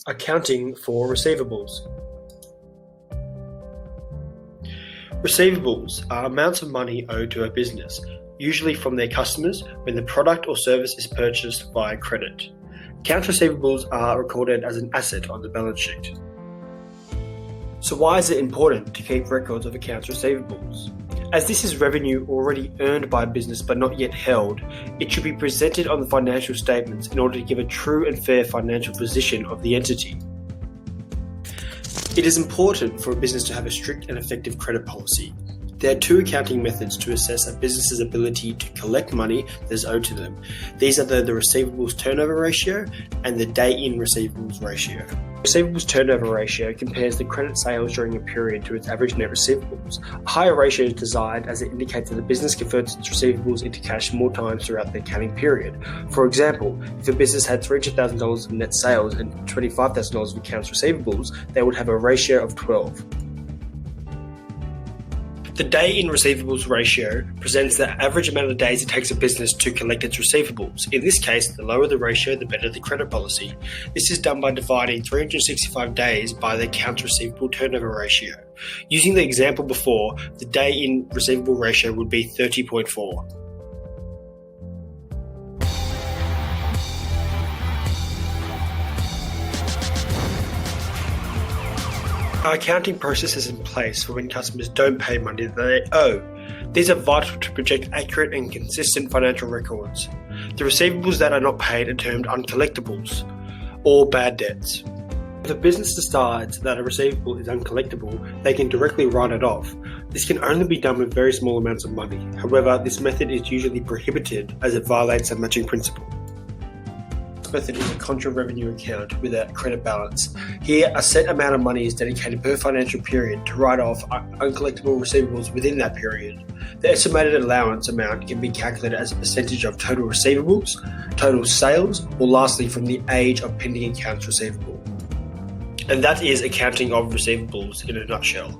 Accounting for receivables. Receivables are amounts of money owed to a business, usually from their customers when the product or service is purchased via credit. Accounts receivables are recorded as an asset on the balance sheet. So why is it important to keep records of accounts receivables? As this is revenue already earned by a business but not yet held, it should be presented on the financial statements in order to give a true and fair financial position of the entity. It is important for a business to have a strict and effective credit policy. There are two accounting methods to assess a business's ability to collect money that is owed to them. These are the receivables turnover ratio and the day-in receivables ratio. Receivables turnover ratio compares the credit sales during a period to its average net receivables. A higher ratio is desired as it indicates that the business converts its receivables into cash more times throughout the accounting period. For example, if a business had $300,000 of net sales and $25,000 of accounts receivables, they would have a ratio of 12. The day-in receivables ratio presents the average amount of days it takes a business to collect its receivables. In this case, the lower the ratio, the better the credit policy. This is done by dividing 365 days by the accounts receivable turnover ratio. Using the example before, the day-in receivable ratio would be 30.4. Our accounting process is in place for when customers don't pay money that they owe. These are vital to project accurate and consistent financial records. The receivables that are not paid are termed uncollectibles, or bad debts. If a business decides that a receivable is uncollectible, they can directly write it off. This can only be done with very small amounts of money. However, this method is usually prohibited as it violates a matching principle. Method is a contra revenue account with a credit balance. Here, a set amount of money is dedicated per financial period to write off uncollectible receivables within that period. The estimated allowance amount can be calculated as a percentage of total receivables, total sales, or lastly from the age of pending accounts receivable. And that is accounting of receivables in a nutshell.